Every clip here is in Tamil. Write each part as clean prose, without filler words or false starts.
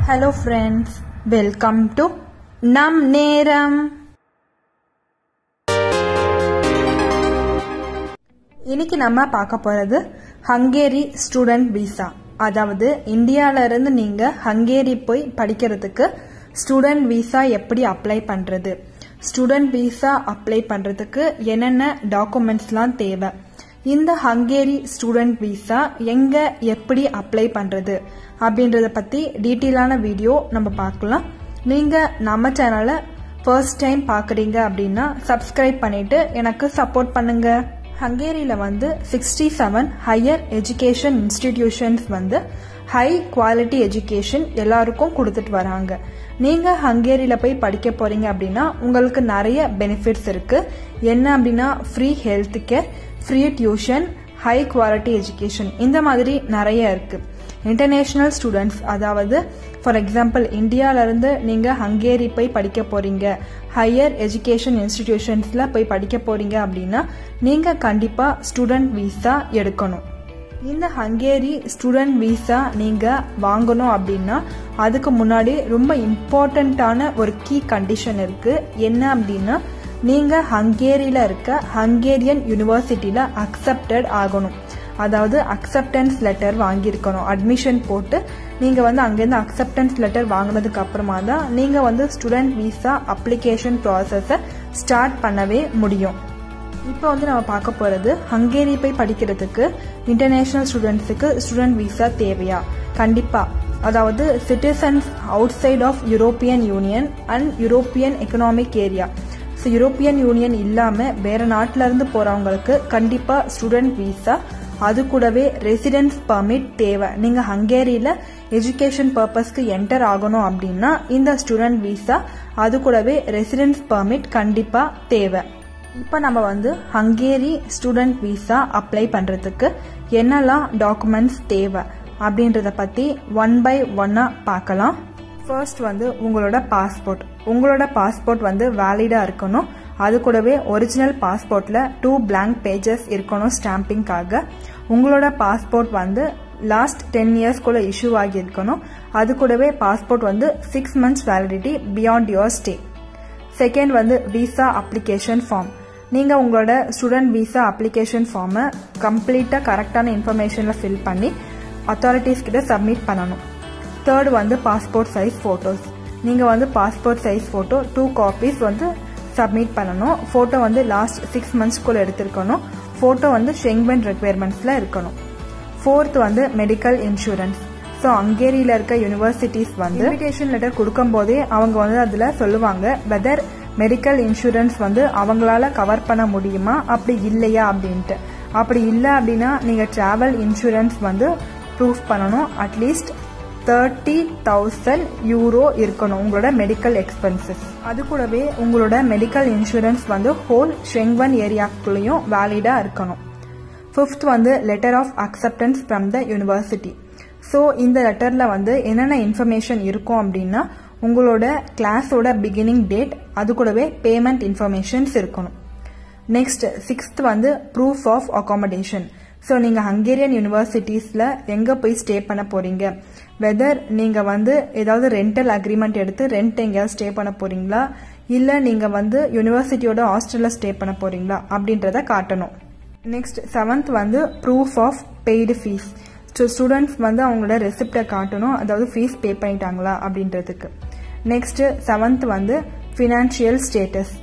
Hello friends, welcome to Nam Neram. இன்னைக்கு நம்ம பார்க்க போறது ஹங்கேரி ஸ்டூடெண்ட் விசா. அதாவது இந்தியால இருந்து நீங்க ஹங்கேரி போய் படிக்கிறதுக்கு ஸ்டூடெண்ட் விசா எப்படி அப்ளை பண்றது, ஸ்டூடெண்ட் விசா அப்ளை பண்றதுக்கு என்னென்ன டாக்குமெண்ட்ஸ்லாம் தேவை, இந்த ஹங்கேரி ஸ்டூடெண்ட் விசா எங்க எப்படி அப்ளை பண்றது அப்படின்றத பத்தி டீட்டெயிலான வீடியோ நம்ம பார்க்கலாம். நீங்க நம்ம சேனலை ஃபர்ஸ்ட் டைம் பாக்குறீங்க அப்படின்னா சப்ஸ்கிரைப் பண்ணிட்டு எனக்கு சப்போர்ட் பண்ணுங்க. ஹங்கேரியில 67 higher education institutions high quality education எல்லாருக்கும் கொடுத்துட்டு வராங்க. நீங்க ஹங்கேரியில போய் படிக்க போறீங்க அப்படின்னா உங்களுக்கு நிறைய பெனிஃபிட்ஸ் இருக்கு. என்ன அப்படின்னா free health care, free tuition, high quality education, இந்த மாதிரி நிறைய இருக்கு. இன்டர்நேஷனல் ஸ்டூடெண்ட்ஸ், அதாவது ஃபார் எக்ஸாம்பிள் இந்தியால இருந்து நீங்க ஹங்கேரி போய் படிக்க போறீங்க, ஹையர் எஜுகேஷன் இன்ஸ்டிடியூஷன்ஸ்ல போய் படிக்க போறீங்க அப்படின்னா நீங்க கண்டிப்பா ஸ்டூடெண்ட் விசா எடுக்கணும். இந்த ஹங்கேரி ஸ்டூடெண்ட் விசா நீங்க வாங்கணும் அப்படின்னா அதுக்கு முன்னாடி ரொம்ப இம்பார்ட்டன்டான ஒரு கீ கண்டிஷன் இருக்கு. என்ன அப்படின்னா நீங்க ஹங்கேரியில இருக்க ஹங்கேரியன் யூனிவர்சிட்டியில அக்செப்டட் ஆகணும். அதாவது அக்செப்டன்ஸ் லெட்டர் வாங்கியிருக்கணும். அட்மிஷன் போட்டு நீங்க அங்கிருந்து அக்செப்டன்ஸ் லெட்டர் வாங்கினதுக்கு அப்புறமா தான் நீங்க ஸ்டூடெண்ட் விசா அப்ளிகேஷன் ப்ராசஸை ஸ்டார்ட் பண்ணவே முடியும். இப்போ நம்ம பார்க்க போறது ஹங்கேரி போய் படிக்கிறதுக்கு இன்டர்நேஷனல் ஸ்டூடெண்ட்ஸுக்கு ஸ்டூடெண்ட் விசா தேவையா? கண்டிப்பா. அதாவது citizens outside of European Union and European economic area, European Union இல்லாம வேற நாட்டில இருந்து போறவங்களுக்கு கண்டிப்பா ஸ்டூடெண்ட் விசா, அது கூடவே ரெசிடென்ஸ் பர்மிட் தேவை. நீங்க ஹங்கேரியில எஜுகேஷன் பர்பஸ்க்கு என்டர் ஆகணும் அப்படின்னா இந்த ஸ்டூடெண்ட் விசா, அது கூடவே ரெசிடென்ஸ் பர்மிட் கண்டிப்பா தேவை. இப்ப நம்ம ஹங்கேரி ஸ்டூடெண்ட் விசா அப்ளை பண்றதுக்கு என்னெல்லாம் டாக்குமெண்ட்ஸ் தேவை அப்படின்றத பத்தி ஒன் பை ஒன்னா பார்க்கலாம். ஃபர்ஸ்ட் உங்களோட பாஸ்போர்ட். உங்களோட பாஸ்போர்ட் வேலிடா இருக்கணும். அது கூடவே ஒரிஜினல் பாஸ்போர்ட்ல 2 blank பேஜஸ் இருக்கணும் ஸ்டாம்பிங்காக. உங்களோட பாஸ்போர்ட் லாஸ்ட் 10 இயர்ஸ்க்குள்ள இஷ்யூ ஆகி இருக்கணும். அது கூடவே passport 6 months validity beyond your stay. Second visa application form. நீங்க உங்களோட ஸ்டூடெண்ட் விசா அப்ளிகேஷன் ஃபார்மை கம்ப்ளீட்டா கரெக்டான இன்ஃபர்மேஷன்ல ஃபில் பண்ணி அத்தாரிட்டிஸ் கிட்ட சப்மிட் பண்ணணும். Third passport size photos. நீங்க passport size photo 2 copies submit பண்ணணும். போட்டோ லாஸ்ட் 6 monthsக்குள்ள எடுத்திருக்கணும். போட்டோ ஷெங்கன் ரெக்யர்மெண்ட்ஸ்ல இருக்கணும். Fourth medical insurance. ஸோ ஹங்கேரியில இருக்க யூனிவர்சிட்டிஸ் இன்விடேஷன் லெட்டர் கொடுக்கும் போதே அவங்க அதுல சொல்லுவாங்க வெதர் மெடிக்கல் இன்சூரன்ஸ் அவங்களால கவர் பண்ண முடியுமா, அப்படி இல்லையா அப்படின்ட்டு. அப்படி இல்லை அப்படின்னா நீங்க டிராவல் இன்சூரன்ஸ் ப்ரூஃப் பண்ணணும். அட்லீஸ்ட் 30,000 euro இருக்கணும் உங்களோட மெடிக்கல் எக்ஸ்பென்சஸ். அது கூடவே உங்களோட மெடிக்கல் இன்சூரன்ஸ் ஹோல் ஷெங்கன் ஏரியாக்குள்ளேயும் வேலிடா இருக்கணும். Fifth letter of acceptance from the university. So இந்த லெட்டர்ல என்னென்ன இன்ஃபர்மேஷன் இருக்கும் அப்படின்னா உங்களோட கிளாஸோட பிகினிங் டேட், அது கூடவே பேமெண்ட் இன்ஃபர்மேஷன்ஸ் இருக்கணும். Next sixth proof of accommodation. So நீங்க ஹங்கேரியன் யூனிவர்சிட்டிஸ்ல எங்க போய் ஸ்டே பண்ண போறீங்க, வெதர் நீங்க ஏதாவது ரெண்டல் அக்ரிமெண்ட் எடுத்து ரெண்ட் எங்கேயாவது ஸ்டே பண்ண போறீங்களா, இல்ல நீங்க யூனிவர்சிட்டியோட ஹாஸ்டல்ல ஸ்டே பண்ண போறீங்களா அப்படின்றத காட்டணும். Next seventh proof of paid fees. So students அவங்களோட ரெசிப்டை காட்டணும், அதாவது ஃபீஸ் பே பண்ணிட்டாங்களா அப்படின்றதுக்கு. Next seventh financial status.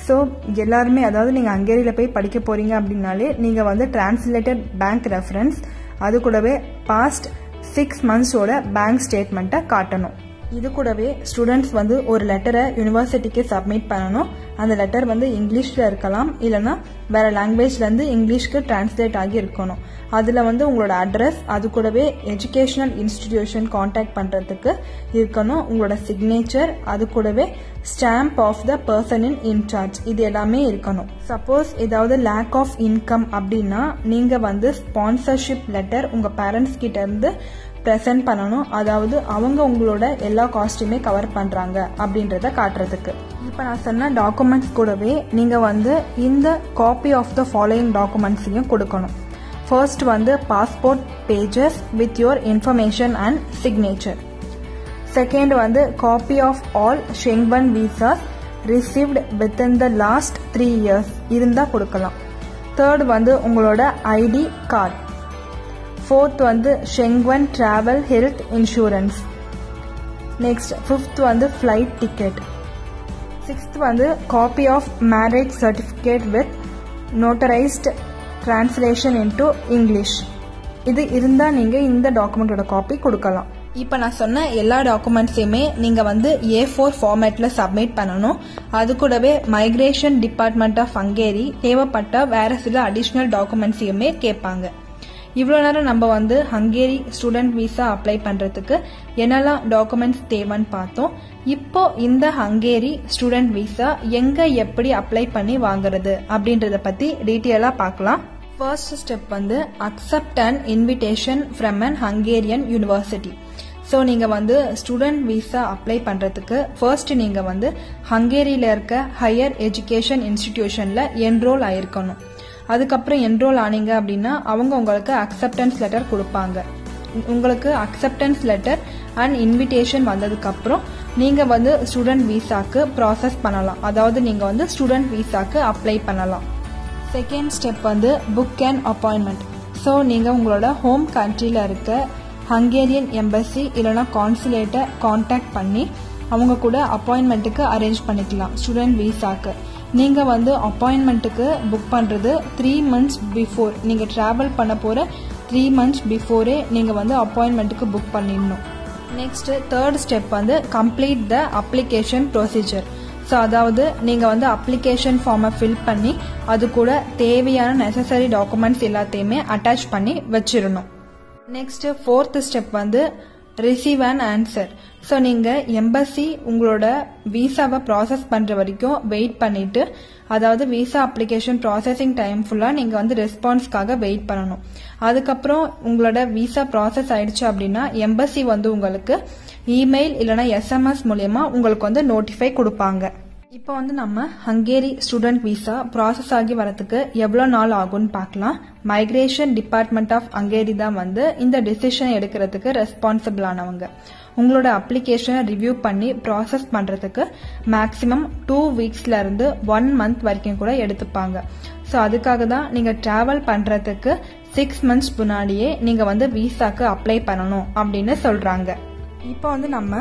So எல்லாருமே, அதாவது நீங்க ஹங்கேரியில போய் படிக்க போறீங்க அப்படின்னாலே நீங்க டிரான்ஸ்லேட்டட் பேங்க் ரெஃபரன்ஸ், அது கூடவே பாஸ்ட் 6 monthsோட பேங்க் ஸ்டேட்மெண்ட்டை காட்டணும். இது கூடவே ஸ்டூடெண்ட்ஸ் ஒரு லெட்டரை யூனிவர்சிட்டிக்கு சப்மிட் பண்ணணும். அந்த லெட்டர் இங்கிலீஷ்ல இருக்கலாம், இல்லைன்னா வேற லாங்குவேஜ்ல இருந்து இங்கிலீஷ்க்கு டிரான்ஸ்லேட் ஆகி இருக்கணும். அதுல உங்களோட அட்ரஸ், அது கூடவே எஜுகேஷனல் இன்ஸ்டிடியூஷன் கான்டாக்ட் பண்றதுக்கு இருக்கணும், உங்களோட சிக்னேச்சர், அது கூடவே stamp of the person in incharge, இது எல்லாமே இருக்கணும். சப்போஸ் ஏதாவது லேக் ஆஃப் இன்கம் அப்படின்னா நீங்க ஸ்பான்சர்ஷிப் லெட்டர் உங்க பேரண்ட்ஸ் கிட்ட இருந்து பிரசன்ட் பண்ணணும். அதாவது அவங்க உங்களோட எல்லா காஸ்ட்டுமே கவர் பண்றாங்க அப்படின்றத காட்டுறதுக்கு. இப்ப நான் சொன்ன டாக்குமெண்ட்ஸ் கூடவே நீங்க இந்த காப்பி ஆஃப் த ஃபாலோயிங் டாக்குமெண்ட்ஸையும் கொடுக்கணும். First passport pages with your information and signature. Second வந்து copy of all Schengen visas received within the last 3 years இருந்தால் கொடுக்கலாம். தேர்ட் வந்து உங்களோட ஐடி கார்டு. ஃபோர்த் வந்து ஷெங்வன் travel health insurance. Next fifth வந்து ஃப்ளைட் டிக்கெட். சிக்ஸ்த் வந்து copy of marriage certificate with notarised translation into English. இது இருந்தால் நீங்கள் இந்த டாக்குமெண்ட்டோட காப்பி கொடுக்கலாம். இப்போ நான் சொன்ன எல்லா டாக்குமெண்ட்ஸையுமே நீங்கள் வந்து A4 ஃபார்மேட்டில் சப்மிட் பண்ணணும். அது கூடவே மைக்ரேஷன் டிபார்ட்மெண்ட் ஆஃப் ஹங்கேரி தேவைப்பட்ட வேறு சில அடிஷ்னல் டாக்குமெண்ட்ஸையுமே கேட்பாங்க. இவ்வளோ நேரம் நம்ம வந்து ஹங்கேரி ஸ்டூடெண்ட் விசா அப்ளை பண்ணுறதுக்கு என்னெல்லாம் டாக்குமெண்ட்ஸ் தேவைன்னு பார்த்தோம். இப்போ இந்த ஹங்கேரி ஸ்டூடெண்ட் விசா எங்கே எப்படி அப்ளை பண்ணி வாங்குறது அப்படின்றத பற்றி டீட்டெயிலாக பார்க்கலாம். ஃபர்ஸ்ட் ஸ்டெப் வந்து accept and invitation from an Hungarian university. So நீங்கள் வந்து ஸ்டூடெண்ட் விசா அப்ளை பண்ணுறதுக்கு ஃபர்ஸ்ட் நீங்கள் வந்து ஹங்கேரியில் இருக்க ஹையர் எஜுகேஷன் இன்ஸ்டிடியூஷனில் என்ரோல் ஆயிருக்கணும். அதுக்கப்புறம் என்ரோல் ஆனீங்க அப்படின்னா அவங்க உங்களுக்கு அக்செப்டன்ஸ் லெட்டர் கொடுப்பாங்க. உங்களுக்கு அக்செப்டன்ஸ் லெட்டர் அண்ட் இன்விடேஷன் வந்ததுக்கப்புறம் நீங்கள் வந்து ஸ்டூடெண்ட் விசாக்கு ப்ராசஸ் பண்ணலாம். அதாவது நீங்கள் வந்து ஸ்டூடெண்ட் விசாக்கு அப்ளை பண்ணலாம். செகண்ட் ஸ்டெப் வந்து புக் அண்ட் அப்பாயின்மெண்ட். ஸோ நீங்கள் உங்களோட ஹோம் கண்ட்ரியில் இருக்க ஹங்கேரியன் எம்பசி இல்லைனா கான்சுலேட்டை கான்டாக்ட் பண்ணி அவங்க கூட அப்பாயின்மெண்ட்டுக்கு அரேஞ்ச் பண்ணிக்கலாம். ஸ்டூடெண்ட் விசாக்கு நீங்கள் வந்து அப்பாயின்மெண்ட்டுக்கு புக் பண்ணுறது 3 months பிஃபோர், நீங்கள் ட்ராவல் பண்ண போகிற 3 months பிஃபோரே நீங்கள் வந்து அப்பாயின்மெண்ட்டுக்கு புக் பண்ணிடணும். நெக்ஸ்ட்டு தேர்ட் ஸ்டெப் வந்து complete the application procedure. So அதாவது நீங்கள் வந்து அப்ளிகேஷன் ஃபார்மை ஃபில் பண்ணி அது கூட தேவையான நெசசரி டாக்குமெண்ட்ஸ் எல்லாத்தையுமே அட்டாச் பண்ணி வச்சிடணும். நெக்ஸ்ட்டு ஃபோர்த் ஸ்டெப் வந்து ரிசீவ் அண்ட் ஆன்சர். ஸோ நீங்கள் எம்பசி உங்களோட விசாவை ப்ராசஸ் பண்ணுற வரைக்கும் வெயிட் பண்ணிவிட்டு, அதாவது விசா அப்ளிகேஷன் ப்ராசஸிங் டைம் ஃபுல்லாக நீங்கள் வந்து ரெஸ்பான்ஸ்க்காக வெயிட் பண்ணணும். அதுக்கப்புறம் உங்களோட விசா ப்ராசஸ் ஆயிடுச்சு அப்படின்னா எம்பசி வந்து உங்களுக்கு இமெயில் இல்லைனா SMS மூலமா உங்களுக்கு வந்து நோட்டிஃபை கொடுப்பாங்க. இப்போ வந்து நம்ம ஹங்கேரி ஸ்டூடெண்ட் விசா ப்ராசஸ் ஆகி வரதுக்கு எவ்வளோ நாள் ஆகும்னு பார்க்கலாம். மைக்ரேஷன் டிபார்ட்மெண்ட் ஆஃப் ஹங்கேரி தான் வந்து இந்த டிசிஷன் எடுக்கிறதுக்கு ரெஸ்பான்சிபிள் ஆனவங்க. உங்களோட அப்ளிகேஷனை ரிவ்யூ பண்ணி ப்ராசஸ் பண்ணுறதுக்கு மேக்ஸிமம் 2 weeksல இருந்து 1 month வரைக்கும் கூட எடுத்துப்பாங்க. ஸோ அதுக்காக தான் நீங்கள் ட்ராவல் பண்ணுறதுக்கு 6 months முன்னாடியே நீங்கள் வந்து விசாக்கு அப்ளை பண்ணணும் அப்படின்னு சொல்கிறாங்க. இப்போ வந்து நம்ம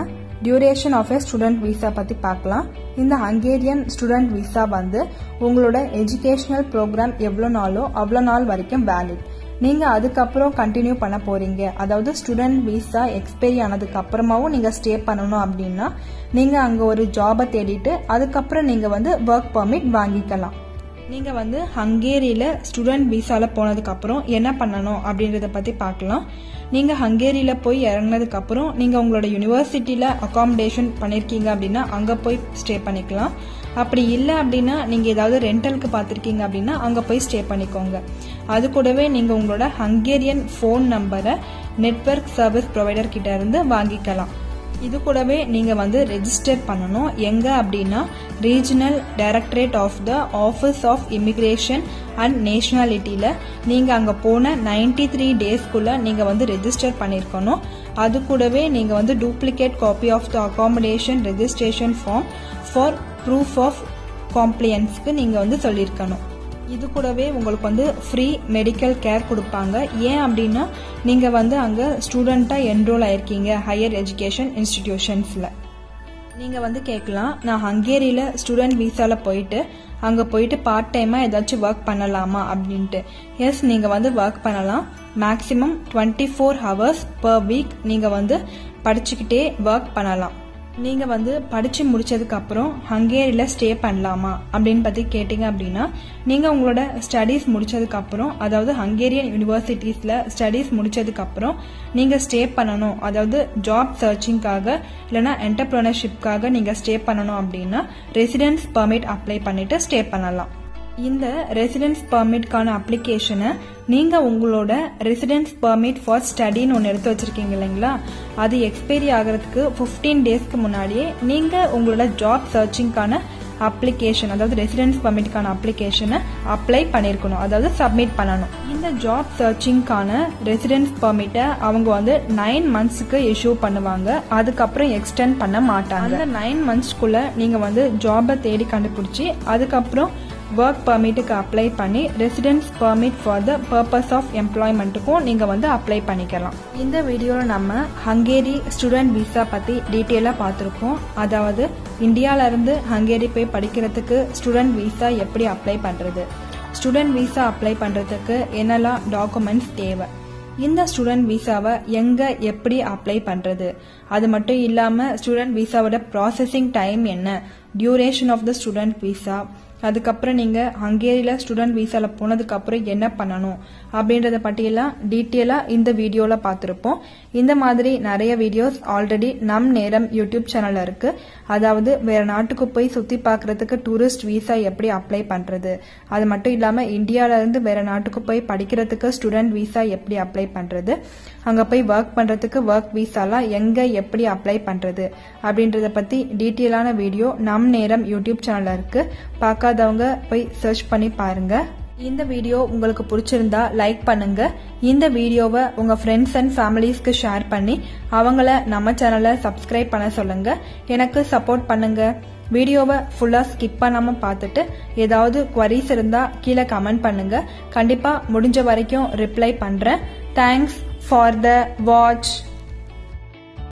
duration of a student visa பற்றி பார்க்கலாம். இந்த ஹங்கேரியன் ஸ்டூடெண்ட் விசா வந்து உங்களோட எஜுகேஷனல் ப்ரோக்ராம் எவ்வளோ நாளோ அவ்வளோ நாள் வரைக்கும் வேலிட். நீங்கள் அதுக்கப்புறம் கண்டினியூ பண்ண போகிறீங்க, அதாவது ஸ்டூடெண்ட் விசா எக்ஸ்பைரி ஆனதுக்கு அப்புறமாவும் நீங்கள் ஸ்டே பண்ணணும் அப்படின்னா நீங்கள் அங்கே ஒரு ஜாபை தேடிட்டு அதுக்கப்புறம் நீங்கள் வந்து ஒர்க் பர்மிட் வாங்கிக்கலாம். நீங்கள் வந்து ஹங்கேரியில் ஸ்டூடெண்ட் விசாவில் போனதுக்கப்புறம் என்ன பண்ணணும் அப்படின்றத பற்றி பார்க்கலாம். நீங்கள் ஹங்கேரியில் போய் இறங்கினதுக்கப்புறம் நீங்கள் உங்களோட யூனிவர்சிட்டியில் அகாமடேஷன் பண்ணியிருக்கீங்க அப்படின்னா அங்கே போய் ஸ்டே பண்ணிக்கலாம். அப்படி இல்லை அப்படின்னா நீங்கள் ஏதாவது ரெண்டலுக்கு பார்த்துருக்கீங்க அப்படின்னா அங்கே போய் ஸ்டே பண்ணிக்கோங்க. அது கூடவே நீங்கள் உங்களோட ஹங்கேரியன் ஃபோன் நம்பரை நெட்வொர்க் சர்வீஸ் ப்ரொவைடர் கிட்ட இருந்து வாங்கிக்கலாம். இது கூடவே நீங்கள் வந்து ரெஜிஸ்டர் பண்ணணும். எங்கே அப்படின்னா regional directorate of the office of immigration and நேஷனாலிட்டியில் நீங்கள் அங்கே போன 93 daysக்குள்ளே நீங்கள் வந்து ரெஜிஸ்டர் பண்ணியிருக்கணும். அது கூடவே நீங்கள் வந்து duplicate copy of the accommodation registration form for proof of காம்ப்ளியன்ஸ்க்கு நீங்கள் வந்து சொல்லியிருக்கணும். இது கூடவே உங்களுக்கு வந்து ஃப்ரீ மெடிக்கல் கேர் கொடுப்பாங்க. ஏன் அப்படின்னா நீங்கள் வந்து அங்கே ஸ்டூடெண்ட்டாக என்ரோல் ஆயிருக்கீங்க ஹையர் எஜுகேஷன் இன்ஸ்டிடியூஷன்ஸில். நீங்கள் வந்து கேட்கலாம், நான் ஹங்கேரியில் ஸ்டூடெண்ட் விசாவில் போயிட்டு அங்கே போயிட்டு பார்ட் டைமாக ஏதாச்சும் ஒர்க் பண்ணலாமா அப்படின்ட்டு. எஸ், நீங்கள் வந்து ஒர்க் பண்ணலாம். மேக்ஸிமம் 24 hours per week நீங்கள் வந்து படிச்சுக்கிட்டே ஒர்க் பண்ணலாம். நீங்கள் வந்து படித்து முடிச்சதுக்கப்புறம் ஹங்கேரியில் ஸ்டே பண்ணலாமா அப்படின்னு பற்றி கேட்டிங்க அப்படின்னா நீங்கள் உங்களோட ஸ்டடீஸ் முடிச்சதுக்கப்புறம், அதாவது ஹங்கேரியன் யூனிவர்சிட்டிஸில் ஸ்டடீஸ் முடிச்சதுக்கப்புறம் நீங்கள் ஸ்டே பண்ணணும், அதாவது ஜாப் சர்ச்சிங்காக இல்லைனா என்டர்பிரினர்ஷிப்காக நீங்கள் ஸ்டே பண்ணணும் அப்படின்னா ரெசிடென்ஸ் பர்மிட் அப்ளை பண்ணிட்டு ஸ்டே பண்ணலாம். இந்த ரெசிடென்ஸ் பர்மிட்கான அப்ளிகேஷனை நீங்கள் உங்களோட ரெசிடென்ஸ் பர்மிட் ஃபார் ஸ்டடின்னு ஒன்று எடுத்து வச்சிருக்கீங்க இல்லைங்களா, அது எக்ஸ்பைரி ஆகிறதுக்கு 15 daysக்கு முன்னாடியே நீங்கள் உங்களோட ஜாப் சர்ச்சிங்கான அப்ளிகேஷன், அதாவது ரெசிடென்ஸ் பெர்மிட்கான அப்ளிகேஷனை அப்ளை பண்ணியிருக்கணும், அதாவது சப்மிட் பண்ணணும். இந்த ஜாப் சர்ச்சிங்கான ரெசிடென்ஸ் பெர்மிட்டை அவங்க வந்து 9 monthsக்கு இஷ்யூ பண்ணுவாங்க. அதுக்கப்புறம் எக்ஸ்டெண்ட் பண்ண மாட்டாங்க. அந்த 9 monthsக்குள்ள நீங்க வந்து ஜாபை தேடி கண்டுபிடிச்சி அதுக்கப்புறம் ஒர்க் பெர்மிட்டுக்கு அப்ளை பண்ணி residence permit for the purpose of எம்ப்ளாய்மெண்ட்டுக்கும் நீங்க வந்து அப்ளை பண்ணிக்கலாம். இந்த வீடியோவில் நம்ம ஹங்கேரி ஸ்டூடெண்ட் விசா பத்தி டீட்டெயிலாக பார்த்துருக்கோம். அதாவது இந்தியால இருந்து ஹங்கேரி போய் படிக்கிறதுக்கு ஸ்டூடெண்ட் விசா எப்படி அப்ளை பண்றது, ஸ்டூடெண்ட் விசா அப்ளை பண்றதுக்கு என்னெல்லாம் டாக்குமெண்ட்ஸ் தேவை, இந்த ஸ்டூடெண்ட் விசாவை எங்க எப்படி அப்ளை பண்றது, அது மட்டும் இல்லாம ஸ்டூடெண்ட் விசாவோட ப்ராசஸிங் டைம் என்ன, duration of the student visa, அதுக்கப்புறம் நீங்க ஹங்கேரியில ஸ்டூடெண்ட் விசால போனதுக்கு அப்புறம் என்ன பண்ணணும் அப்படின்றத பற்றியெல்லாம் டீட்டெயிலா இந்த வீடியோல பார்த்திருப்போம். இந்த மாதிரி நிறைய வீடியோஸ் ஆல்ரெடி நம் நேரம் யூடியூப் சேனல்ல இருக்கு. அதாவது வேற நாட்டுக்கு போய் சுத்தி பார்க்கறதுக்கு டூரிஸ்ட் விசா எப்படி அப்ளை பண்றது, அது மட்டும் இல்லாம இந்தியால இருந்து வேற நாட்டுக்கு போய் படிக்கிறதுக்கு ஸ்டூடெண்ட் விசா எப்படி அப்ளை பண்றது, அங்க போய் ஒர்க் பண்றதுக்கு ஒர்க் விசாலாம் எங்க எப்படி அப்ளை பண்றது அப்படின்றத பத்தி டீட்டெயிலான வீடியோ நம் நேரம் யூடியூப் சேனல்ல இருக்கு. பார்க்காதவங்க போய் சர்ச் பண்ணி பாருங்க. இந்த வீடியோ உங்களுக்கு பிடிச்சிருந்தா லைக் பண்ணுங்க. இந்த வீடியோவை உங்க ஃப்ரெண்ட்ஸ் அண்ட் ஃபேமிலிஸ்க்கு ஷேர் பண்ணி அவங்கள நம்ம சேனலை சப்ஸ்கிரைப் பண்ண சொல்லுங்க. எனக்கு சப்போர்ட் பண்ணுங்க. வீடியோவை ஃபுல்லா ஸ்கிப் பண்ணாம பார்த்துட்டு ஏதாவது குவரிஸ் இருந்தா கீழே கமெண்ட் பண்ணுங்க. கண்டிப்பா முடிஞ்ச வரைக்கும் ரிப்ளை பண்றேன். Thanks for the watch.